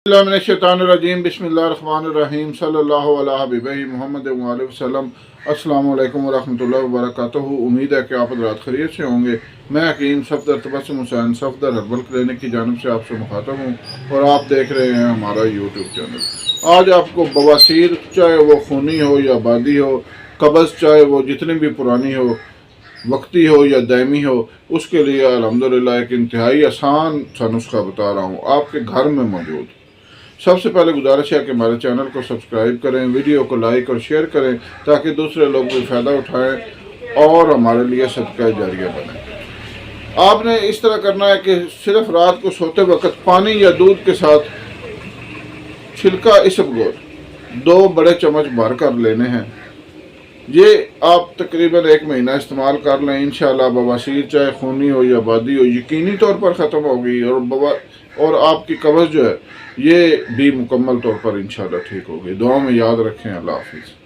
बिस्मिल्लाहिर्रहमानिर्रहीम बिस्मिल्लाहिर्रहमानिर्रहीम सल्लल्लाहु अला हबीबिही मुहम्मद व आलिहि वसल्लम। अस्सलाम वालेकुम वरहमतुल्लाहि वबरकातुहू। उम्मीद है कि आप हज़रात खैरियत से होंगे। मैं हकीम सफदर तबस्सुम हुसैन सफदर हर्बल क्लिनिक की जानिब से आपसे मुखातब हूँ और आप देख रहे हैं हमारा यूट्यूब चैनल। आज आपको बवासीर, चाहे वो खूनी हो या बादी हो, कब्ज़ चाहे वो जितनी भी पुरानी हो, वक्ती हो या दायमी हो, उसके लिए अल्हम्दुलिल्लाह एक इंतहाई आसान सा नुस्खा बता रहा हूँ, आपके घर में मौजूद। सबसे पहले गुजारिश है कि हमारे चैनल को सब्सक्राइब करें, वीडियो को लाइक और शेयर करें ताकि दूसरे लोग भी फ़ायदा उठाएं और हमारे लिए सदका जारिया बने। आपने इस तरह करना है कि सिर्फ रात को सोते वक्त पानी या दूध के साथ छिलका इसबगोल 2 बड़े चम्मच भर कर लेने हैं। ये आप तकरीबन 1 महीना इस्तेमाल कर लें। इंशाल्लाह बवासीर चाहे खूनी हो या बादी हो यकीनी तौर पर ख़त्म होगी और आपकी कब्ज़ जो है ये भी मुकम्मल तौर पर इंशाल्लाह ठीक होगी। दुआ में याद रखें। अल्लाह हाफिज़।